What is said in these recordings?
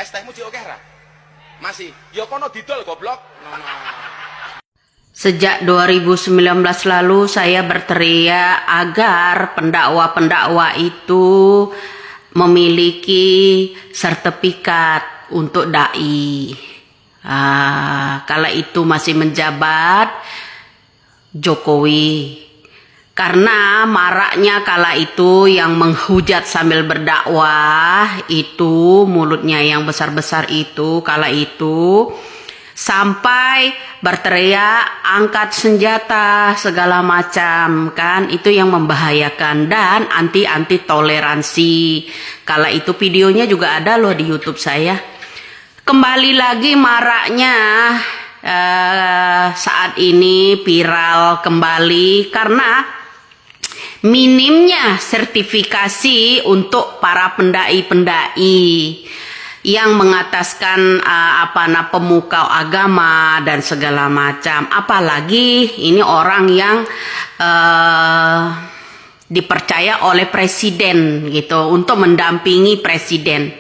Es tehmu cik oke ra? Masih. Ya kono didol goblok. Sejak 2019 lalu saya berteriak agar pendakwa-pendakwa itu memiliki sertifikat untuk dai. Kala itu masih menjabat Jokowi. Karena maraknya kala itu yang menghujat sambil berdakwah itu, mulutnya yang besar-besar itu, kala itu sampai berteriak angkat senjata segala macam, kan itu yang membahayakan dan anti toleransi. Kala itu videonya juga ada loh di YouTube saya. Kembali lagi maraknya saat ini viral kembali karena minimnya sertifikasi untuk para pendai-pendai yang mengataskan pemuka agama dan segala macam. Apalagi ini orang yang dipercaya oleh presiden gitu untuk mendampingi presiden.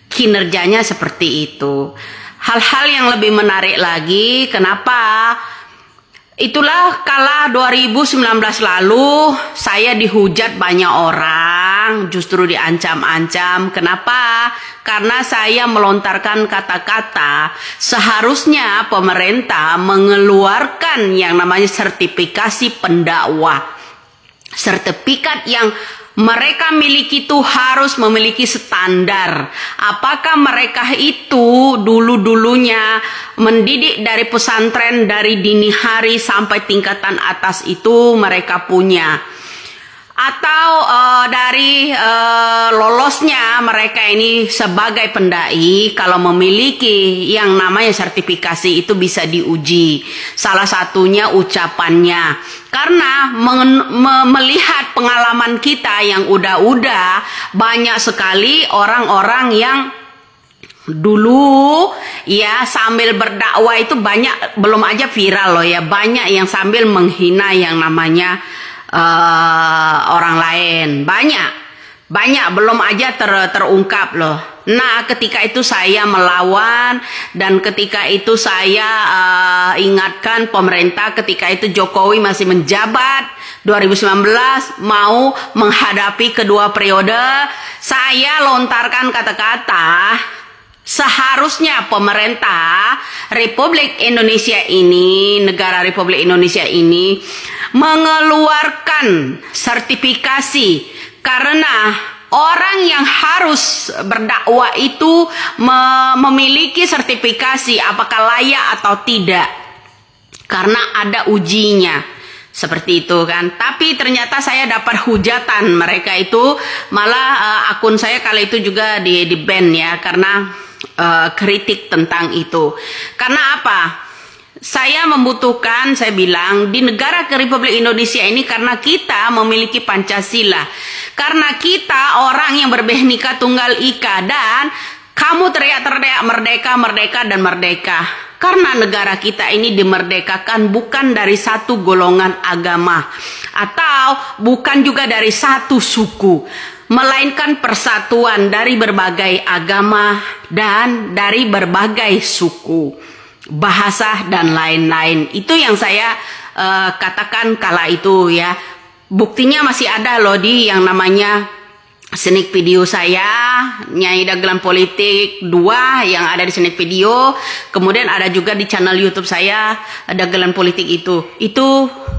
Kinerjanya seperti itu. Hal-hal yang lebih menarik lagi, kenapa? Itulah kala 2019 lalu saya dihujat banyak orang, justru diancam-ancam. Kenapa? Karena saya melontarkan kata-kata seharusnya pemerintah mengeluarkan yang namanya sertifikasi pendakwah. Sertifikat yang mereka miliki itu harus memiliki standar. Apakah mereka itu dulu-dulunya mendidik dari pesantren dari dini hari sampai tingkatan atas itu mereka punya, atau dari lolosnya mereka ini sebagai pendai kalau memiliki yang namanya sertifikasi itu bisa diuji. Salah satunya ucapannya. Karena melihat pengalaman kita yang udah banyak sekali orang-orang yang dulu ya sambil berdakwah itu banyak, belum aja viral loh ya, banyak yang sambil menghina yang namanya orang lain, banyak belum aja terungkap loh. Nah, ketika itu saya melawan dan ketika itu saya ingatkan pemerintah, ketika itu Jokowi masih menjabat 2019 mau menghadapi kedua periode, saya lontarkan kata-kata seharusnya pemerintah Republik Indonesia ini, negara Republik Indonesia ini mengeluarkan sertifikasi, karena orang yang harus berdakwah itu memiliki sertifikasi apakah layak atau tidak, karena ada ujinya seperti itu kan. Tapi ternyata saya dapat hujatan, mereka itu malah akun saya kali itu juga di ban ya, karena kritik tentang itu. Karena apa? Saya membutuhkan, saya bilang, di negara Republik Indonesia ini karena kita memiliki Pancasila. Karena kita orang yang berbhinneka tunggal ika, dan kamu teriak-teriak merdeka, merdeka, dan merdeka. Karena negara kita ini dimerdekakan bukan dari satu golongan agama atau bukan juga dari satu suku, melainkan persatuan dari berbagai agama dan dari berbagai suku, bahasa dan lain-lain. Itu yang saya katakan kala itu ya. Buktinya masih ada loh di yang namanya sneak video saya, Nyai Dagelan Politik 2 yang ada di sneak video. Kemudian ada juga di channel YouTube saya Dagelan Politik itu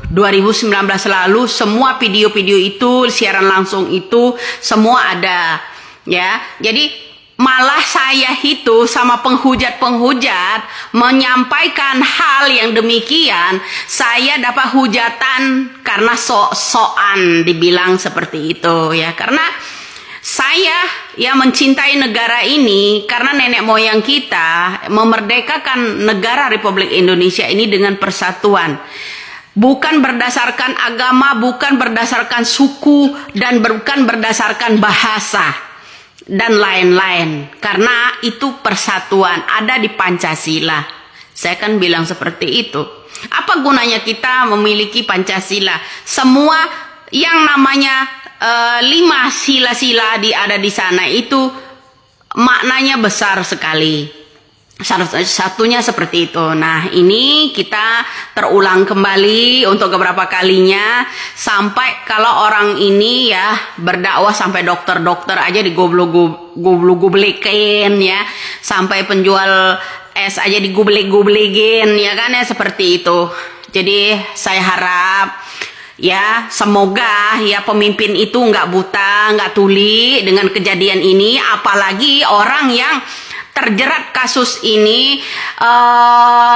2019 lalu, semua video-video itu, siaran langsung itu semua ada ya. Jadi malah saya itu sama penghujat-penghujat menyampaikan hal yang demikian, saya dapat hujatan karena sok-sokan dibilang seperti itu ya. Karena saya ya mencintai negara ini karena nenek moyang kita memerdekakan negara Republik Indonesia ini dengan persatuan. Bukan berdasarkan agama, bukan berdasarkan suku, dan bukan berdasarkan bahasa dan lain-lain, karena itu persatuan ada di Pancasila. Saya kan bilang seperti itu. Apa gunanya kita memiliki Pancasila? Semua yang namanya 5 sila-sila ada di sana itu maknanya besar sekali. Satunya seperti itu. Nah, ini kita terulang kembali untuk beberapa kalinya sampai kalau orang ini ya berdakwah sampai dokter-dokter aja digublu-gublekin ya, sampai penjual es aja digublik-gublikin ya kan ya, seperti itu. Jadi saya harap ya semoga ya pemimpin itu nggak buta, nggak tuli dengan kejadian ini, apalagi orang yang terjerat kasus ini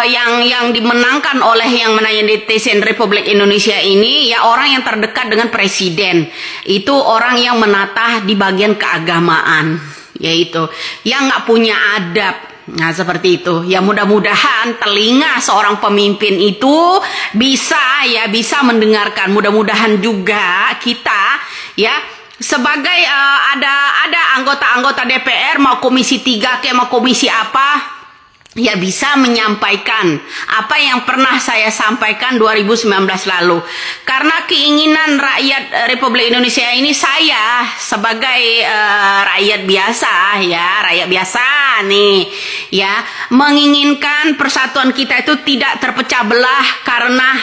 yang dimenangkan oleh yang menanya netizen Republik Indonesia ini ya orang yang terdekat dengan presiden, itu orang yang menatah di bagian keagamaan, yaitu yang nggak punya adab. Nah, seperti itu. Ya, mudah-mudahan telinga seorang pemimpin itu bisa mendengarkan. Mudah-mudahan juga kita ya sebagai ada anggota-anggota DPR, mau komisi 3 ke mau komisi apa, ya bisa menyampaikan apa yang pernah saya sampaikan 2019 lalu. Karena keinginan rakyat Republik Indonesia ini, saya sebagai rakyat biasa nih ya, menginginkan persatuan kita itu tidak terpecah belah karena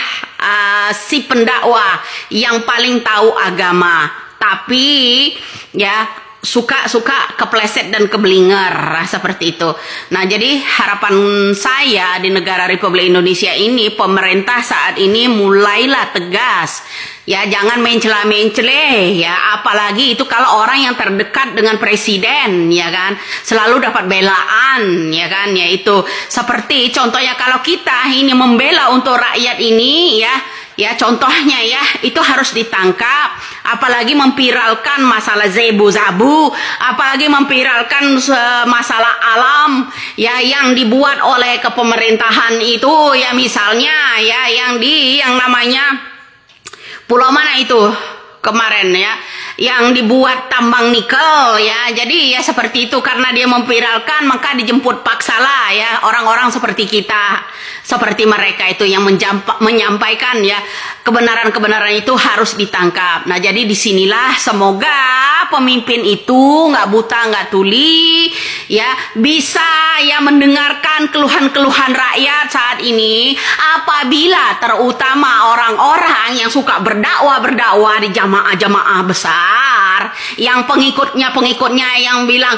si pendakwa yang paling tahu agama. Tapi ya suka kepleset dan keblinger seperti itu. Nah, jadi harapan saya di negara Republik Indonesia ini, pemerintah saat ini mulailah tegas. Ya, jangan mencela-mencele ya, apalagi itu kalau orang yang terdekat dengan presiden ya kan, selalu dapat belaan ya kan, yaitu seperti contohnya kalau kita ini membela untuk rakyat ini ya contohnya ya itu harus ditangkap, apalagi memviralkan masalah zebu-zabu, apalagi memviralkan masalah alam ya yang dibuat oleh kepemerintahan itu ya, misalnya ya yang namanya pulau mana itu kemarin ya yang dibuat tambang nikel ya. Jadi ya seperti itu, karena dia memviralkan maka dijemput paksalah ya orang-orang seperti kita, seperti mereka itu yang menyampaikan ya kebenaran-kebenaran itu harus ditangkap. Nah, jadi disinilah semoga pemimpin itu nggak buta nggak tuli ya, bisa ya mendengarkan keluhan-keluhan rakyat saat ini, apabila terutama orang-orang yang suka berdakwah di jamaah besar, yang pengikutnya yang bilang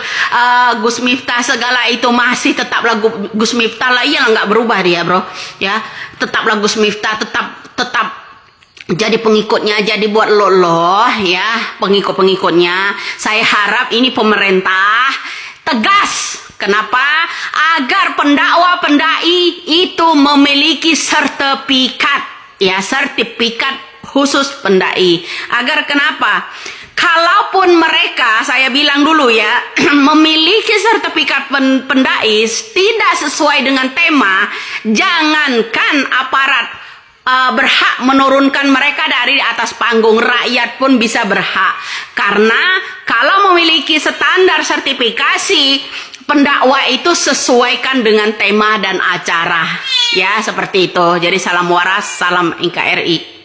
Gus Miftah segala itu masih tetaplah Gus Miftah lah, iya nggak berubah dia bro ya, tetaplah Gus Miftah, tetap jadi pengikutnya, jadi buat loh ya pengikutnya. Saya harap ini pemerintah tegas. Kenapa? Agar pendakwa-pendai itu memiliki sertifikat ya, sertifikat khusus pendai. Agar kenapa? Kalaupun mereka, saya bilang dulu ya, memiliki sertifikat pendai tidak sesuai dengan tema, jangankan aparat berhak menurunkan mereka dari atas panggung, rakyat pun bisa berhak. Karena kalau memiliki standar sertifikasi, pendakwa itu sesuaikan dengan tema dan acara ya, seperti itu. Jadi salam waras, salam NKRI.